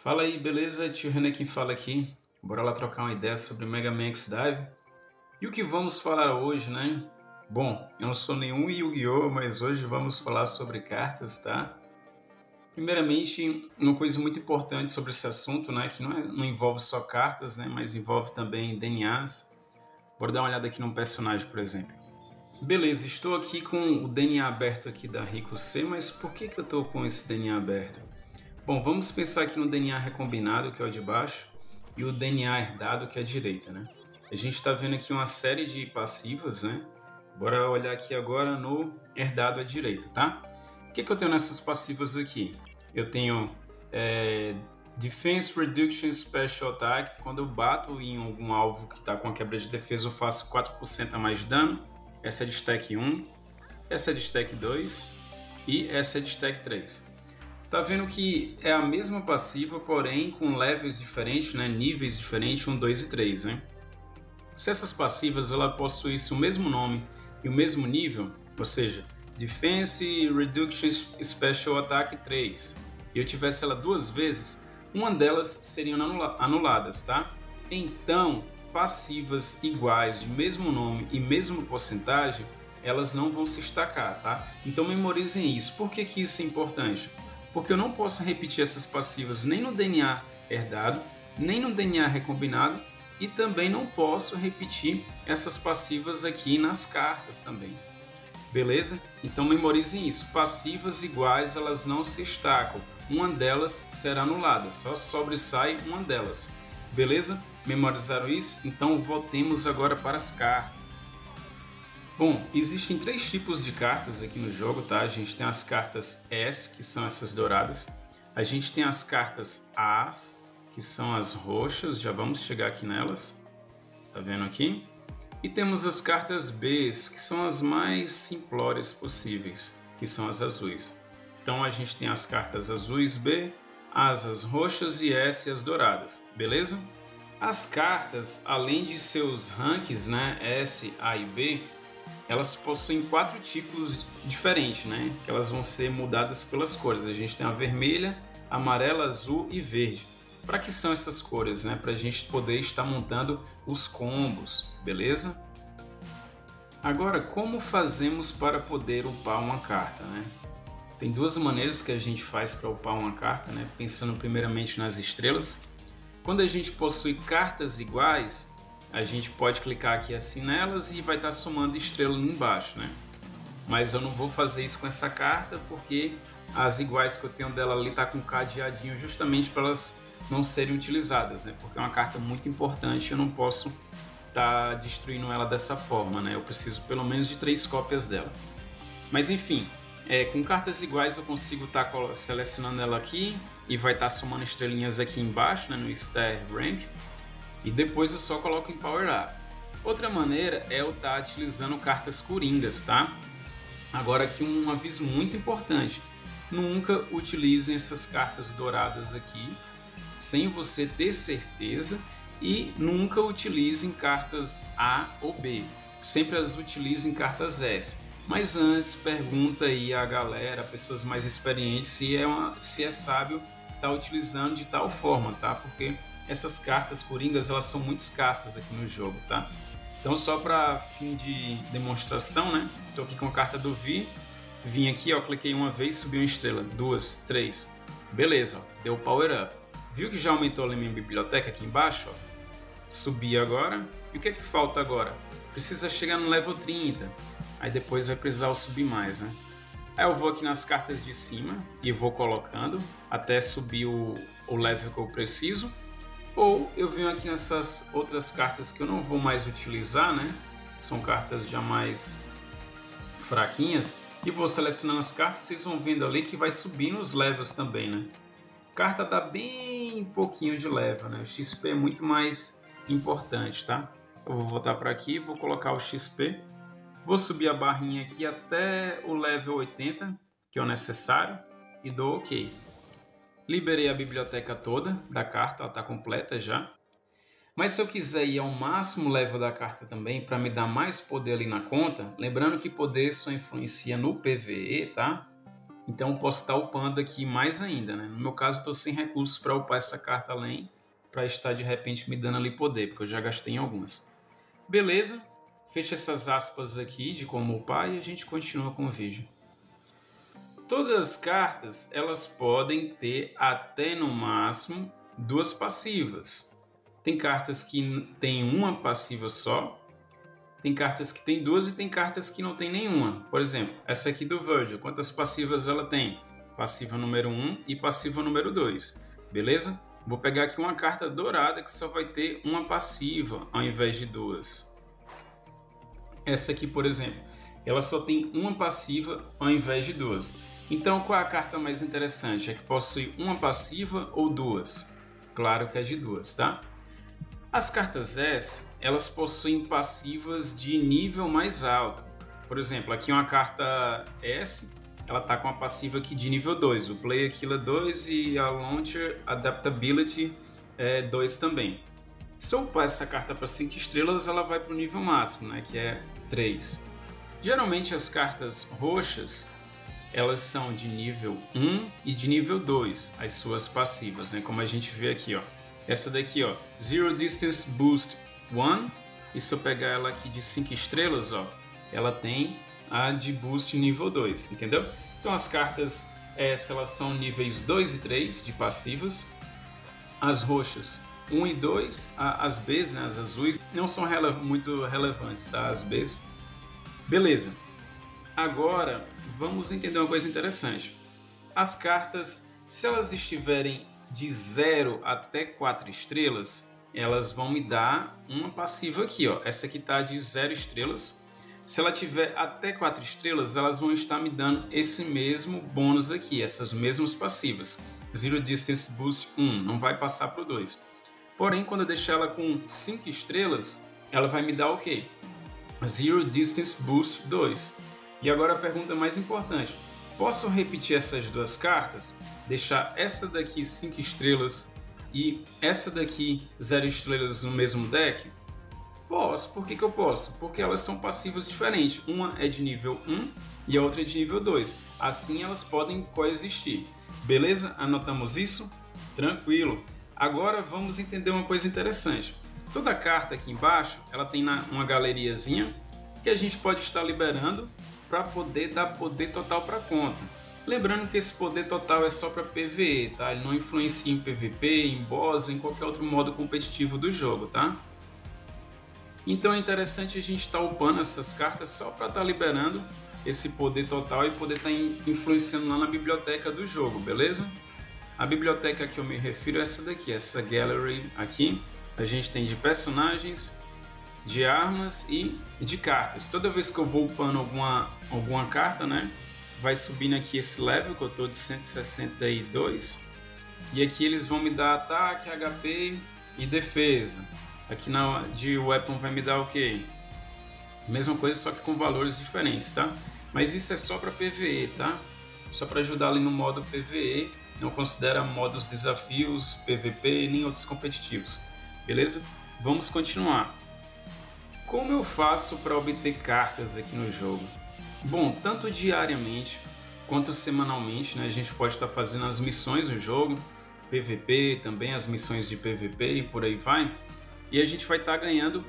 Fala aí, beleza? Tio René quem fala aqui. Bora lá trocar uma ideia sobre Mega Man X-Dive. E o que vamos falar hoje, né? Bom, eu não sou nenhum Yu-Gi-Oh!, mas hoje vamos falar sobre cartas, tá? Primeiramente, uma coisa muito importante sobre esse assunto, né? Que não envolve só cartas, né? Mas envolve também DNAs. Bora dar uma olhada aqui num personagem, por exemplo. Beleza, estou aqui com o DNA aberto aqui da Rico C, mas por que eu estou com esse DNA aberto? Bom, vamos pensar aqui no DNA recombinado, que é o de baixo, e o DNA herdado, que é a direita, né? A gente está vendo aqui uma série de passivas, né? Bora olhar aqui agora no herdado à direita, tá? O que eu tenho nessas passivas aqui? Eu tenho Defense Reduction Special Attack. Quando eu bato em algum alvo que está com a quebra de defesa, eu faço 4% a mais de dano. Essa é de stack 1, essa é de stack 2 e essa é de stack 3. Tá vendo que é a mesma passiva, porém com levels diferentes, né? Níveis diferentes, 1, 2 e 3. Né? Se essas passivas ela possuíssem o mesmo nome e o mesmo nível, ou seja, Defense Reduction Special Attack 3, e eu tivesse ela duas vezes, uma delas seriam anuladas, tá? Então, passivas iguais, de mesmo nome e mesma porcentagem, elas não vão se estacar, tá? Então memorizem isso. Por que isso é importante? Porque eu não posso repetir essas passivas nem no DNA herdado, nem no DNA recombinado, e também não posso repetir essas passivas aqui nas cartas também. Beleza? Então memorizem isso. Passivas iguais, elas não se estacam. Uma delas será anulada, só sobressai uma delas. Beleza? Memorizaram isso? Então voltemos agora para as cartas. Bom, existem três tipos de cartas aqui no jogo, tá? A gente tem as cartas S, que são essas douradas. A gente tem as cartas As, que são as roxas, já vamos chegar aqui nelas. Tá vendo aqui? E temos as cartas Bs, que são as mais simplórias possíveis, que são as azuis. Então a gente tem as cartas azuis B, as roxas e S as douradas, beleza? As cartas, além de seus ranks, né, S, A e B, elas possuem quatro tipos diferentes, né? Que elas vão ser mudadas pelas cores. A gente tem a vermelha, amarela, azul e verde. Para que são essas cores, né? Para a gente poder estar montando os combos, beleza? Agora, como fazemos para poder upar uma carta, né? Tem duas maneiras que a gente faz para upar uma carta, né? Pensando primeiramente nas estrelas. Quando a gente possui cartas iguais, a gente pode clicar aqui assim nelas e vai estar somando estrela ali embaixo, né? Mas eu não vou fazer isso com essa carta porque as iguais que eu tenho dela ali tá com cadeadinho justamente para elas não serem utilizadas, né? Porque é uma carta muito importante, eu não posso estar destruindo ela dessa forma, né? Eu preciso pelo menos de 3 cópias dela. Mas enfim, com cartas iguais eu consigo estar selecionando ela aqui e vai estar somando estrelinhas aqui embaixo, né? No Star Rank. E depois eu só coloco em Power Up. Outra maneira é eu estar utilizando cartas coringas, tá? Agora aqui um aviso muito importante. Nunca utilizem essas cartas douradas aqui sem você ter certeza e nunca utilizem cartas A ou B. Sempre as utilizem cartas S. Mas antes pergunta aí a galera, pessoas mais experientes, se é sábio estar utilizando de tal forma, tá? Porque essas cartas coringas elas são muito escassas aqui no jogo, tá? Então só para fim de demonstração, né? Estou aqui com a carta do Vi, vim aqui, ó, cliquei uma vez, subiu uma estrela, 2, 3, beleza, ó, deu Power Up. Viu que já aumentou a minha biblioteca aqui embaixo? Ó? Subi agora, e o que é que falta agora? Precisa chegar no level 30, aí depois vai precisar subir mais, né? Aí eu vou aqui nas cartas de cima e vou colocando até subir o level que eu preciso. Ou eu venho aqui nessas outras cartas que eu não vou mais utilizar, né? São cartas já mais fraquinhas. E vou selecionando as cartas, vocês vão vendo ali que vai subindo os levels também, né? Carta dá bem pouquinho de level, né? O XP é muito mais importante, tá? Eu vou voltar para aqui, vou colocar o XP. Vou subir a barrinha aqui até o level 80, que é o necessário, e dou OK. Liberei a biblioteca toda da carta, ela está completa já. Mas se eu quiser ir ao máximo level da carta também, para me dar mais poder ali na conta, lembrando que poder só influencia no PVE, tá? Então eu posso estar upando aqui mais ainda, né? No meu caso, eu estou sem recursos para upar essa carta além, para estar de repente me dando ali poder, porque eu já gastei em algumas. Beleza, fecha essas aspas aqui de como upar e a gente continua com o vídeo. Todas as cartas, elas podem ter até no máximo 2 passivas. Tem cartas que tem uma passiva só, tem cartas que tem 2 e tem cartas que não tem nenhuma. Por exemplo, essa aqui do Virgil, quantas passivas ela tem? Passiva número 1 e passiva número 2, beleza? Vou pegar aqui uma carta dourada que só vai ter uma passiva ao invés de 2. Essa aqui, por exemplo, ela só tem uma passiva ao invés de 2. Então, qual é a carta mais interessante? É que possui uma passiva ou 2? Claro que é de 2, tá? As cartas S, elas possuem passivas de nível mais alto. Por exemplo, aqui uma carta S, ela está com uma passiva aqui de nível 2. O Player Killer 2 e a Launcher Adaptability 2 também. Se eu upar essa carta para 5 estrelas, ela vai para o nível máximo, né, que é 3. Geralmente as cartas roxas, elas são de nível 1 e de nível 2, as suas passivas, né? Como a gente vê aqui, ó. Essa daqui, ó, Zero Distance Boost 1, e se eu pegar ela aqui de 5 estrelas, ó, ela tem a de Boost nível 2, entendeu? Então as cartas essa, elas são níveis 2 e 3 de passivas. As roxas 1 e 2, as Bs, né, as azuis, não são muito relevantes, tá? As Bs. Beleza. Agora, vamos entender uma coisa interessante. As cartas, se elas estiverem de 0 até 4 estrelas, elas vão me dar uma passiva aqui, ó. Essa aqui está de 0 estrelas. Se ela tiver até 4 estrelas, elas vão estar me dando esse mesmo bônus aqui, essas mesmas passivas. Zero Distance Boost 1, não vai passar para o 2. Porém, quando eu deixar ela com 5 estrelas, ela vai me dar o quê? Zero Distance Boost 2. E agora a pergunta mais importante. Posso repetir essas duas cartas? Deixar essa daqui 5 estrelas e essa daqui 0 estrelas no mesmo deck? Posso. Por que eu posso? Porque elas são passivas diferentes. Uma é de nível 1 e a outra é de nível 2. Assim elas podem coexistir. Beleza? Anotamos isso? Tranquilo. Agora vamos entender uma coisa interessante. Toda carta aqui embaixo, ela tem uma galeriazinha que a gente pode estar liberando para poder dar poder total para a conta. Lembrando que esse poder total é só para PvE, tá? Ele não influencia em PvP, em boss, em qualquer outro modo competitivo do jogo, tá? Então é interessante a gente estar upando essas cartas só para estar liberando esse poder total e poder estar influenciando lá na biblioteca do jogo, beleza? A biblioteca que eu me refiro é essa daqui, essa gallery aqui. A gente tem de personagens, de armas e de cartas. Toda vez que eu vou upando alguma carta, né, vai subindo aqui esse level, que eu estou de 162. E aqui eles vão me dar ataque, HP e defesa. Aqui de weapon vai me dar o quê? Mesma coisa, só que com valores diferentes, tá? Mas isso é só para PvE, tá? Só para ajudar ali no modo PvE. Não considera modos desafios, PvP nem outros competitivos. Beleza? Vamos continuar. Como eu faço para obter cartas aqui no jogo? Bom, tanto diariamente quanto semanalmente, né, a gente pode estar fazendo as missões no jogo, PvP, também as missões de PvP e por aí vai. E a gente vai estar ganhando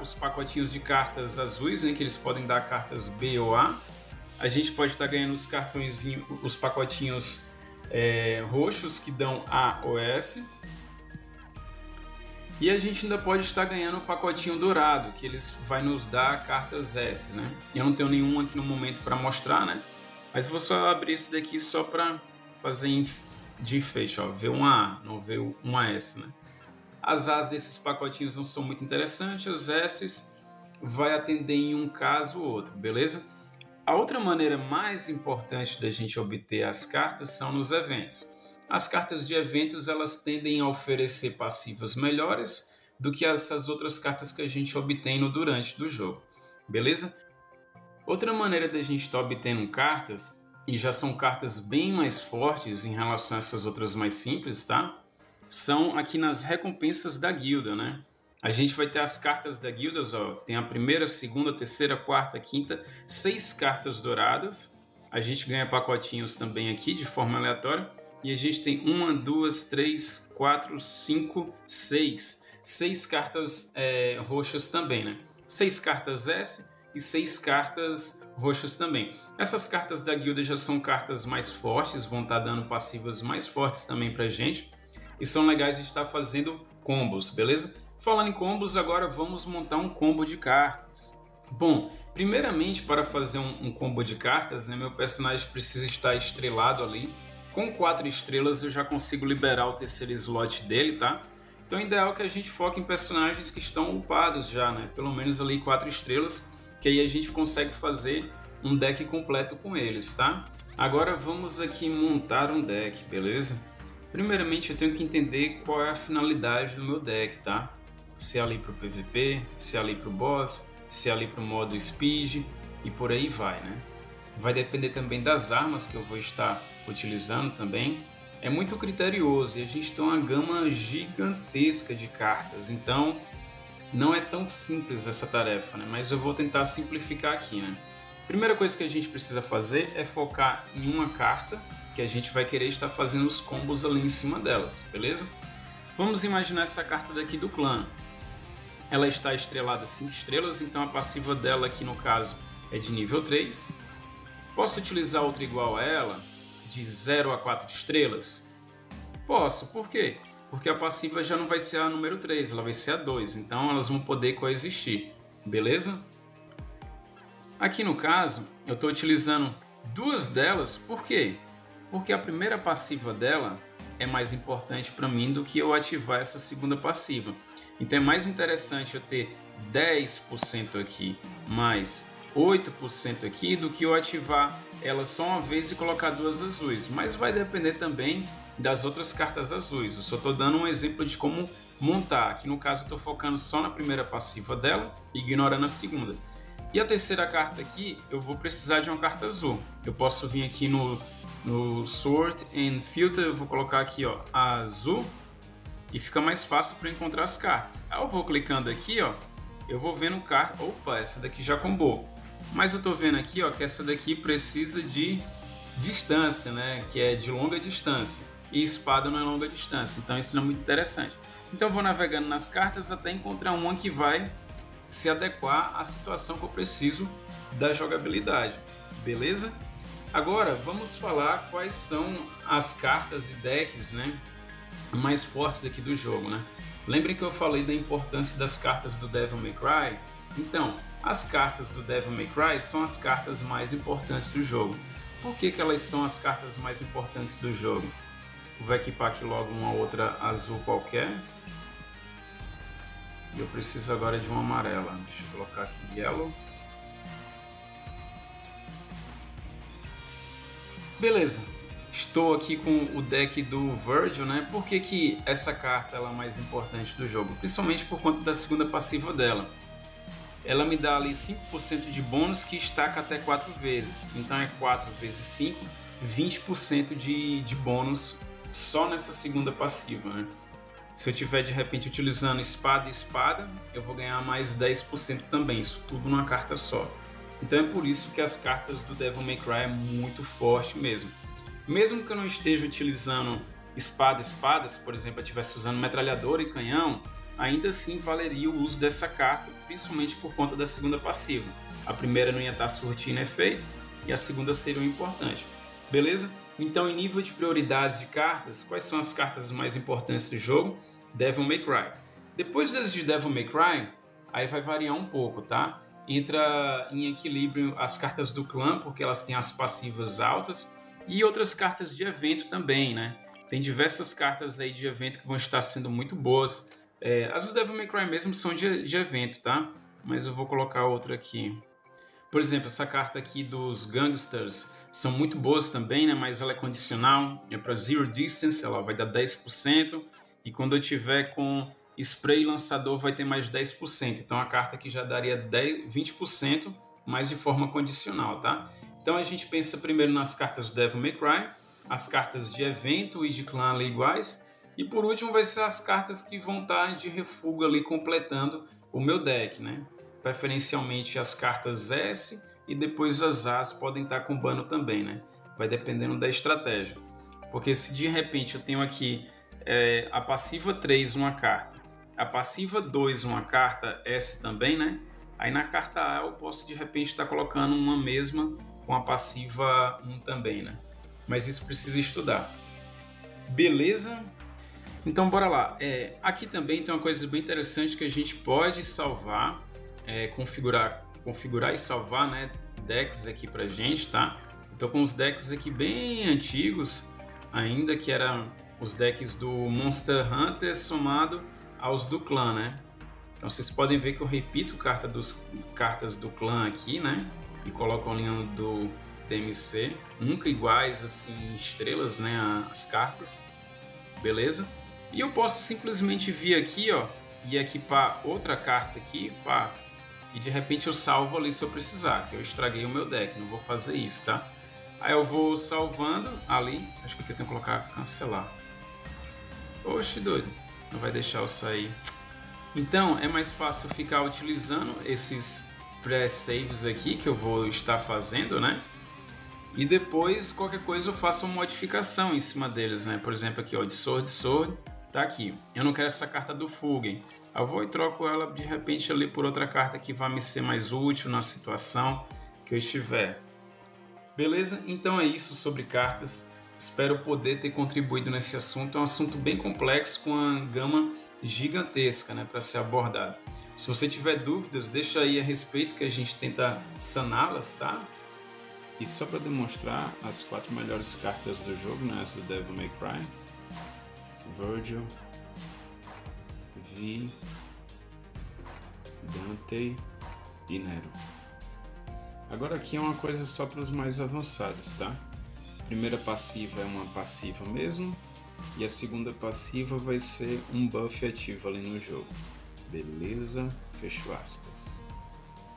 os pacotinhos de cartas azuis, né, que eles podem dar cartas B ou A. A gente pode estar ganhando os pacotinhos roxos que dão A ou S. E a gente ainda pode estar ganhando o pacotinho dourado, que eles vai nos dar cartas S, né? Eu não tenho nenhum aqui no momento para mostrar, né? Mas vou só abrir esse daqui só para fazer de enfeite, ó. V1A, não V1S, né? As As desses pacotinhos não são muito interessantes, os S vai atender em um caso ou outro, beleza? A outra maneira mais importante da gente obter as cartas são nos eventos. As cartas de eventos, elas tendem a oferecer passivas melhores do que essas outras cartas que a gente obtém no durante do jogo, beleza? Outra maneira da gente estar obtendo cartas, e já são cartas bem mais fortes em relação a essas outras mais simples, tá? São aqui nas recompensas da guilda, né? A gente vai ter as cartas da guilda, ó, tem a primeira, segunda, terceira, quarta, quinta, 6 cartas douradas. A gente ganha pacotinhos também aqui de forma aleatória. E a gente tem 1, 2, 3, 4, 5, 6. 6 cartas roxas também, né? 6 cartas S e 6 cartas roxas também. Essas cartas da guilda já são cartas mais fortes, vão estar dando passivas mais fortes também pra gente. E são legais de estar fazendo combos, beleza? Falando em combos, agora vamos montar um combo de cartas. Bom, primeiramente para fazer um combo de cartas, né, meu personagem precisa estar estrelado ali. Com 4 estrelas eu já consigo liberar o terceiro slot dele, tá? Então o ideal é que a gente foque em personagens que estão upados já, né? Pelo menos ali 4 estrelas, que aí a gente consegue fazer um deck completo com eles, tá? Agora vamos aqui montar um deck, beleza? Primeiramente eu tenho que entender qual é a finalidade do meu deck, tá? Se é ali para o PVP, se é ali para o boss, se é ali para o modo Speed e por aí vai, né? Vai depender também das armas que eu vou estar utilizando também. É muito criterioso e a gente tem uma gama gigantesca de cartas, então não é tão simples essa tarefa, né? Mas eu vou tentar simplificar aqui, né? Primeira coisa que a gente precisa fazer é focar em uma carta que a gente vai querer estar fazendo os combos ali em cima delas, beleza? Vamos imaginar essa carta daqui do clã. Ela está estrelada 5 estrelas, então a passiva dela aqui no caso é de nível 3. Posso utilizar outra igual a ela, de 0 a 4 estrelas? Posso, por quê? Porque a passiva já não vai ser a número 3, ela vai ser a 2, então elas vão poder coexistir, beleza? Aqui no caso, eu estou utilizando 2 delas, por quê? Porque a primeira passiva dela é mais importante para mim do que eu ativar essa segunda passiva. Então é mais interessante eu ter 10% aqui mais 8% aqui do que eu ativar ela só uma vez e colocar 2 azuis. Mas vai depender também das outras cartas azuis. Eu só estou dando um exemplo de como montar. Aqui no caso eu estou focando só na primeira passiva dela, ignorando a segunda. E a terceira carta aqui, eu vou precisar de uma carta azul. Eu posso vir aqui no Sort and Filter, eu vou colocar aqui ó, a azul e fica mais fácil para encontrar as cartas. Aí eu vou clicando aqui, ó, eu vou vendo carta. Opa, essa daqui já combou. Mas eu estou vendo aqui ó, que essa daqui precisa de distância, né? Que é de longa distância. E espada não é longa distância, então isso não é muito interessante. Então eu vou navegando nas cartas até encontrar uma que vai se adequar à situação que eu preciso da jogabilidade, beleza? Agora vamos falar quais são as cartas e decks, né, mais fortes aqui do jogo, né? Lembrem que eu falei da importância das cartas do Devil May Cry? Então, as cartas do Devil May Cry são as cartas mais importantes do jogo. Por que elas são as cartas mais importantes do jogo? Vou equipar aqui logo uma outra azul qualquer. E eu preciso agora de uma amarela. Deixa eu colocar aqui Yellow. Beleza. Estou aqui com o deck do Virgil, né? Por que essa carta ela é mais importante do jogo? Principalmente por conta da segunda passiva dela. Ela me dá ali 5% de bônus que estaca até 4 vezes. Então é 4 vezes 5, 20% de bônus só nessa segunda passiva, né? Se eu tiver de repente utilizando espada e espada, eu vou ganhar mais 10% também, isso tudo numa carta só. Então é por isso que as cartas do Devil May Cry é muito forte mesmo. Mesmo que eu não esteja utilizando espadas, por exemplo, eu estivesse usando metralhadora e canhão, ainda assim valeria o uso dessa carta, principalmente por conta da segunda passiva. A primeira não ia estar surtindo efeito e a segunda seria o importante. Beleza? Então, em nível de prioridades de cartas, quais são as cartas mais importantes do jogo? Devil May Cry. Depois das de Devil May Cry, aí vai variar um pouco, tá? Entra em equilíbrio as cartas do clã, porque elas têm as passivas altas, e outras cartas de evento também, né? Tem diversas cartas aí de evento que vão estar sendo muito boas. As do Devil May Cry mesmo são de evento, tá? Mas eu vou colocar outra aqui. Por exemplo, essa carta aqui dos Gangsters são muito boas também, né? Mas ela é condicional, é para Zero Distance, ela vai dar 10%. E quando eu tiver com Spray Lançador vai ter mais 10%. Então a carta aqui já daria 20%, mas de forma condicional, tá? Então a gente pensa primeiro nas cartas do Devil May Cry, as cartas de evento e de clã ali iguais. E por último vai ser as cartas que vão estar de refúgio ali completando o meu deck, né? Preferencialmente as cartas S e depois as As podem estar combando também, né? Vai dependendo da estratégia. Porque se de repente eu tenho aqui a passiva 3 uma carta, a passiva 2 uma carta S também, né? Aí na carta A eu posso de repente estar colocando uma mesma com a passiva 1 também, né? Mas isso precisa estudar. Beleza? Então bora lá. Aqui também tem uma coisa bem interessante que a gente pode salvar, configurar e salvar, né, decks aqui pra gente, tá? Então com os decks aqui bem antigos, ainda que eram os decks do Monster Hunter somado aos do clã, né? Então vocês podem ver que eu repito cartas do clã aqui, né? E coloco a linha do DMC, nunca iguais assim estrelas, né? As cartas, beleza? E eu posso simplesmente vir aqui, ó, e equipar outra carta aqui, pá, e de repente eu salvo ali se eu precisar, que eu estraguei o meu deck, não vou fazer isso, tá? Aí eu vou salvando ali, acho que aqui eu tenho que colocar cancelar. Oxe, doido, não vai deixar eu sair. Então é mais fácil ficar utilizando esses pré-saves aqui que eu vou estar fazendo, né? E depois qualquer coisa eu faço uma modificação em cima deles, né? Por exemplo aqui, ó, de Sword, tá aqui. Eu não quero essa carta do Fugen. Eu vou e troco ela de repente ali por outra carta que vai me ser mais útil na situação que eu estiver. Beleza? Então é isso sobre cartas. Espero poder ter contribuído nesse assunto. É um assunto bem complexo com uma gama gigantesca, né, para ser abordado. Se você tiver dúvidas, deixa aí a respeito que a gente tenta saná-las, tá? E só para demonstrar as 4 melhores cartas do jogo, né, as do Devil May Cry: Virgil, Vi, Dante e Nero. Agora aqui é uma coisa só para os mais avançados, tá? A primeira passiva é uma passiva mesmo, e a segunda passiva vai ser um buff ativo ali no jogo. Beleza? Fecho aspas.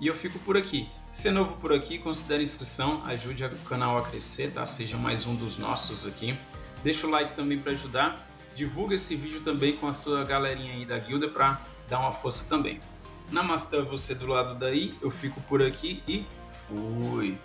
E eu fico por aqui. Se é novo por aqui, considere a inscrição, ajude o canal a crescer, tá? Seja mais um dos nossos aqui. Deixa o like também para ajudar. Divulga esse vídeo também com a sua galerinha aí da guilda para dar uma força também. Namastê, você do lado daí, eu fico por aqui e fui!